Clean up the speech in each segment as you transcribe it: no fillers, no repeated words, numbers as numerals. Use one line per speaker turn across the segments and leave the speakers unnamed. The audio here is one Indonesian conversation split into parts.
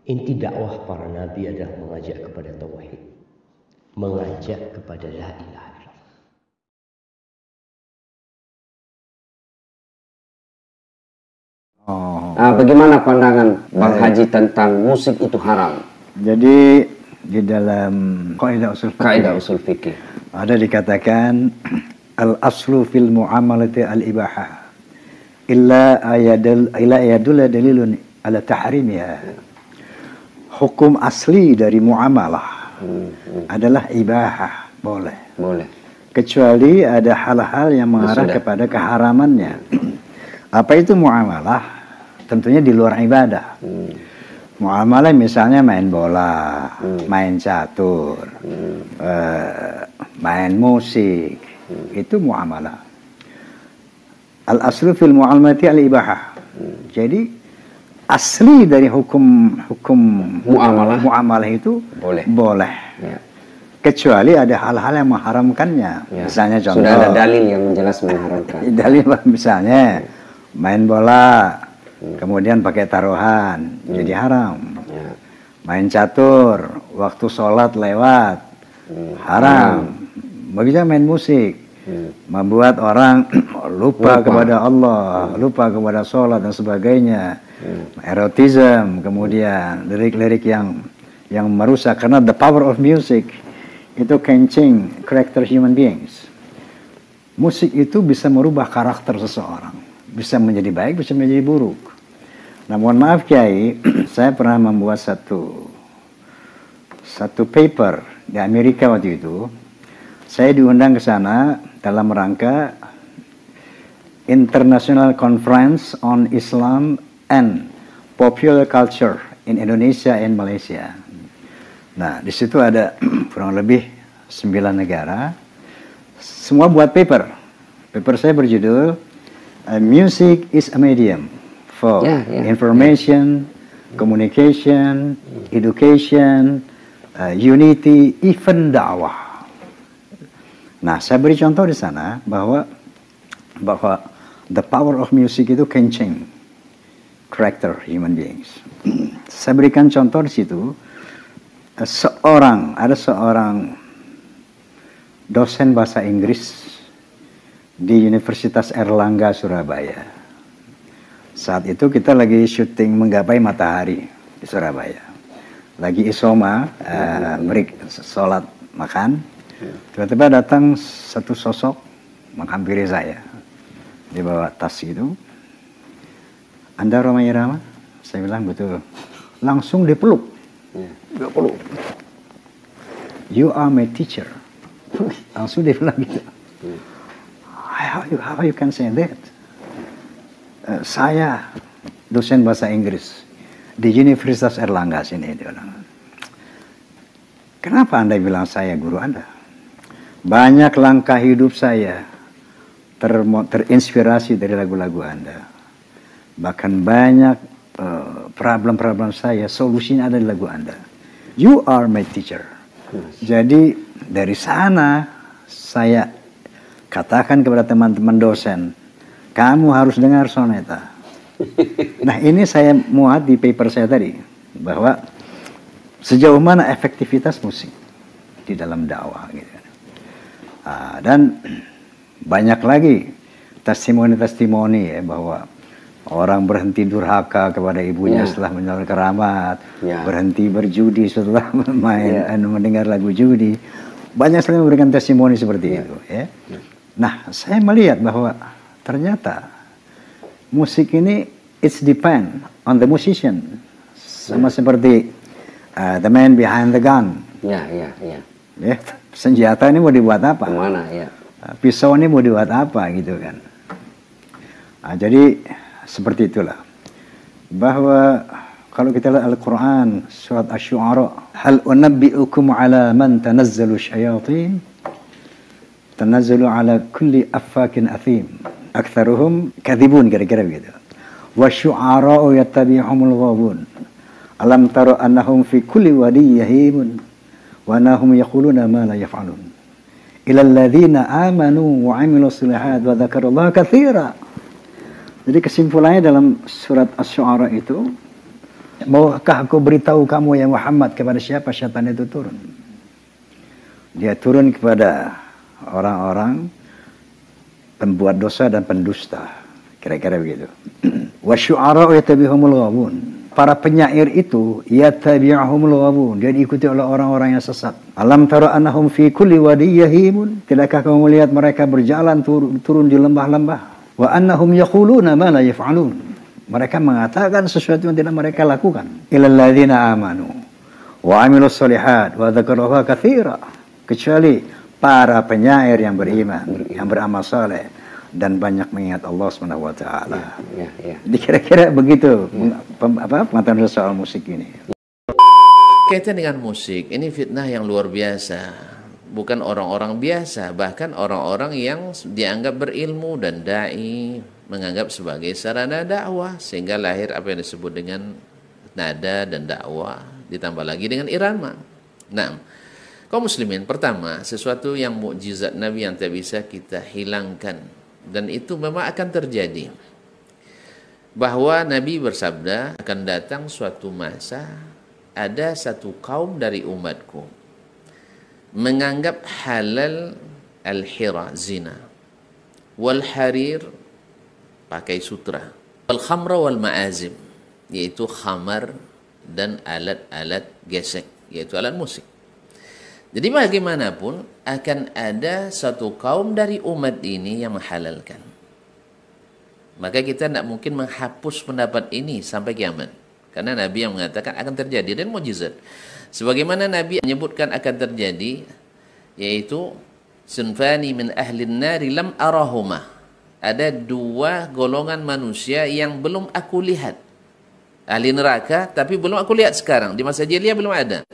Inti dakwah para nabi adalah mengajak kepada tauhid, mengajak kepada la ilaha illallah.
Bagaimana pandangan Bang Haji tentang musik itu haram?
Jadi di dalam kaidah usul fikih ada dikatakan al-aslu fil muamalati al-ibahah illa ayadul dalilun ala tahrimiha. Hukum asli dari muamalah adalah ibahah, boleh. Kecuali ada hal-hal yang mengarah kepada keharamannya. Apa itu muamalah? Tentunya di luar ibadah. Muamalah misalnya main bola, main catur, main musik, itu muamalah. Al-aslu fil muamalati al-ibahah. Jadi asli dari hukum muamalah itu boleh. Ya. Kecuali ada hal-hal yang mengharamkannya. Ya. Misalnya contoh.
Sudah ada dalil yang jelas mengharamkan.
Dalil misalnya main bola, kemudian pakai taruhan, jadi haram. Ya. Main catur, waktu sholat lewat, haram. Begitu main musik, membuat orang lupa kepada Allah, lupa kepada sholat dan sebagainya. Erotisme, kemudian lirik-lirik yang merusak, karena the power of music itu can change character human beings. Musik itu bisa merubah karakter seseorang, bisa menjadi baik, bisa menjadi buruk. Nah, mohon maaf Kiai, saya pernah membuat satu paper di Amerika waktu itu. Saya diundang ke sana dalam rangka International Conference on Islam and Popular Culture in Indonesia and Malaysia. Nah, di situ ada kurang lebih 9 negara. Semua buat paper. Paper saya berjudul Music is a Medium for Information, Communication, Education, Unity, even dakwah. Nah, saya beri contoh di sana bahwa the power of music itu can change character human beings. Saya berikan contoh di situ. Ada seorang dosen bahasa Inggris di Universitas Erlangga Surabaya. Saat itu kita lagi syuting Menggapai Matahari di Surabaya. Lagi isoma, break sholat makan. Tiba-tiba datang satu sosok menghampiri saya. Dia bawa tas itu. Anda Roma Irama? Saya bilang betul. Langsung dipeluk. Dia peluk. You are my teacher. Langsung dia bilang gitu. How you can say that? Saya dosen bahasa Inggris di Universitas Erlangga sini. Dia bilang. Kenapa Anda bilang saya guru Anda? Banyak langkah hidup saya terinspirasi dari lagu-lagu Anda. Bahkan banyak problem-problem saya, solusinya ada di lagu Anda. You are my teacher. Jadi dari sana saya katakan kepada teman-teman dosen, kamu harus dengar soneta. Nah, ini saya muat di paper saya tadi, bahwa sejauh mana efektivitas musik di dalam dakwah. Gitu. Dan banyak lagi testimoni-testimoni ya, bahwa orang berhenti durhaka kepada ibunya setelah menjalankan keramat, berhenti berjudi setelah mendengar lagu judi. Banyak sekali memberikan testimoni seperti itu. Ya. Nah, saya melihat bahwa ternyata musik ini it's depend on the musician, sama seperti the man behind the gun. Ya, senjata ini mau dibuat apa?
Kemana, ya?
Pisau ini mau dibuat apa gitu kan? Jadi seperti itulah, bahwa kalau kita lihat Al-Quran surat Asy-Syu'ara, hal unabbi'ukum ala man tanazzalu syayatin tanazzalu ala kulli affakin athim aktsaruhum kadhibun, kira-kira begitu. Wa syu'ara'u yattabi'uhumul ghawun alam tara annahum fi kulli wadi yahimun wa annahum yaquluna ma la yaf'alun ila alladhina amanu wa 'amilus shalihat wa dzakarallaha katsira. Jadi kesimpulannya dalam surat Asy-Syu'ara itu, Maukah aku beritahu kamu ya Muhammad kepada siapa syaitan itu turun? Dia turun kepada orang-orang pembuat dosa dan pendusta. Kira-kira begitu. Wasyu'ara'u yatabihumul ghawun. Para penyair itu yatabihumul ghawun. Dia diikuti oleh orang-orang yang sesat. Alam tara annahum fi kulli wadi yahimun. Tidakkah kamu melihat mereka berjalan turun di lembah-lembah? Wa annahum yaquluna ma la yaf'alun. Mereka mengatakan sesuatu yang tidak mereka lakukan. Ilal ladzina amanu wa 'amilus shalihat wa dzakarullaha katsira. Kecuali para penyair yang beriman, yang beramal saleh dan banyak mengingat Allah Subhanahu wa taala. Jadi kira-kira begitu pengetahuan soal musik ini.
Kaitan dengan musik, ini fitnah yang luar biasa. Bukan orang-orang biasa, bahkan orang-orang yang dianggap berilmu dan dai menganggap sebagai sarana dakwah, sehingga lahir apa yang disebut dengan nada dan dakwah, ditambah lagi dengan irama. Nah, kaum muslimin, pertama, sesuatu yang mukjizat Nabi yang tak bisa kita hilangkan, dan itu memang akan terjadi, bahwa Nabi bersabda, akan datang suatu masa ada satu kaum dari umatku menganggap halal al-hira, zina, wal harir, pakai sutra, wal khamra wal ma'azim, yaitu khamar dan alat-alat gesek, yaitu alat musik. Jadi bagaimanapun akan ada satu kaum dari umat ini yang menghalalkan. Maka kita tidak mungkin menghapus pendapat ini sampai kiamat. Karena Nabi yang mengatakan akan terjadi dan mukjizat. Sebagaimana Nabi menyebutkan akan terjadi, yaitu sunfani min ahlin nari lam arahumah. Ada dua golongan manusia yang belum aku lihat. Ahli neraka, tapi belum aku lihat sekarang. Di masa jahiliyah belum ada.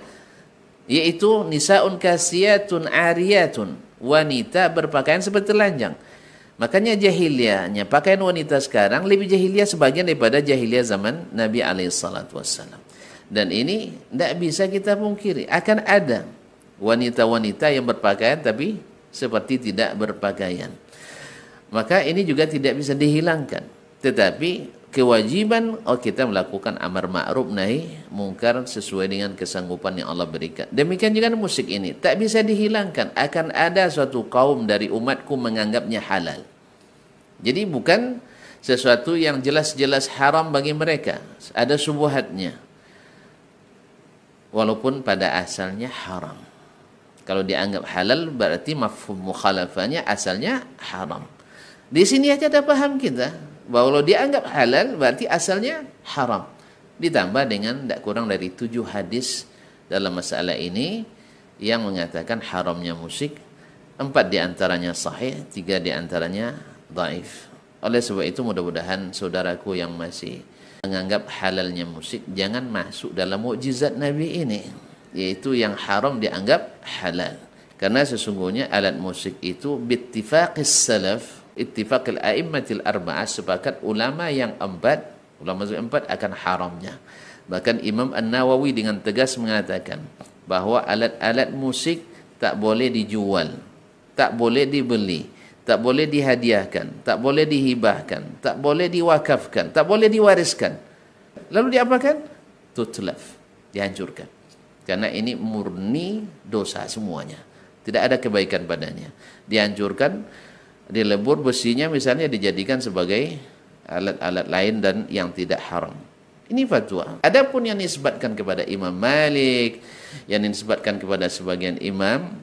Yaitu nisaun kasiyatun ariyatun, wanita berpakaian seperti telanjang. Makanya jahiliyahnya pakaian wanita sekarang lebih jahiliyah sebagian daripada jahiliyah zaman Nabi SAW. Dan ini tidak bisa kita pungkiri, akan ada wanita-wanita yang berpakaian tapi seperti tidak berpakaian. Maka ini juga tidak bisa dihilangkan. Tetapi kewajiban kita melakukan amar ma'ruf nahi mungkar sesuai dengan kesanggupan yang Allah berikan. Demikian juga musik ini tak bisa dihilangkan. Akan ada suatu kaum dari umatku menganggapnya halal. Jadi bukan sesuatu yang jelas-jelas haram bagi mereka. Ada subuhatnya. Walaupun pada asalnya haram. Kalau dianggap halal berarti mafhum mukhalafahnya asalnya haram. Di sini aja ada paham kita bahwa kalau dianggap halal berarti asalnya haram. Ditambah dengan tidak kurang dari 7 hadis dalam masalah ini yang mengatakan haramnya musik. 4 diantaranya sahih, 3 diantaranya dhaif. Oleh sebab itu mudah-mudahan saudaraku yang masih menganggap halalnya musik jangan masuk dalam mukjizat Nabi ini, yaitu yang haram dianggap halal. Karena sesungguhnya alat musik itu bittifaqis salaf, ittifaqil a'immatil arba'ah, sepakat ulama yang 4, ulama yang 4 akan haramnya. Bahkan Imam An-Nawawi dengan tegas mengatakan bahwa alat-alat musik tak boleh dijual, tak boleh dibeli, tak boleh dihadiahkan, tak boleh dihibahkan, tak boleh diwakafkan, tak boleh diwariskan. Lalu diapakan? Tutlaf, dihancurkan. Karena ini murni dosa semuanya. Tidak ada kebaikan padanya. Dihancurkan, dilebur besinya misalnya dijadikan sebagai alat-alat lain dan yang tidak haram. Ini fatwa. Adapun yang disebutkan kepada Imam Malik, yang disebutkan kepada sebagian imam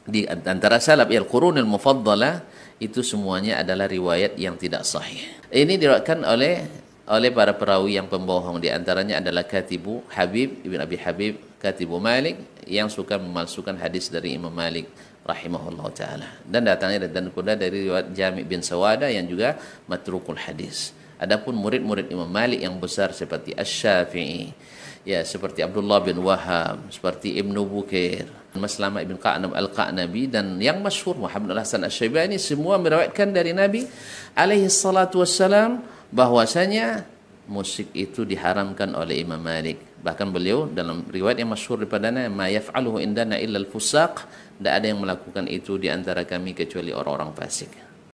di antara salaf al-qurunul mufaddalah, itu semuanya adalah riwayat yang tidak sahih. Ini diriwayatkan oleh para perawi yang pembohong. Di antaranya adalah Katibu Habib Ibn Abi Habib, Katibu Malik, yang suka memalsukan hadis dari Imam Malik rahimahullah ta'ala. Dan datangnya dan kuda dari riwayat Jami' bin Sawada yang juga matrukul hadis. Adapun murid-murid Imam Malik yang besar seperti Asy-Syafi'i, ya seperti Abdullah bin Wahab, seperti Ibnu Bukair, Maslamah ibn Qa'nab al-Qa'nabi, dan yang masyhur Muhammad al-Hasan Asy-Syaibani, semua meriwayatkan dari Nabi alaihi salatu wassalam bahwasanya musik itu diharamkan oleh Imam Malik. Bahkan beliau dalam riwayat yang masyhur daripadanya, ma yaf'aluhu indana illa al-fusaq, tidak ada yang melakukan itu di antara kami kecuali orang-orang fasik.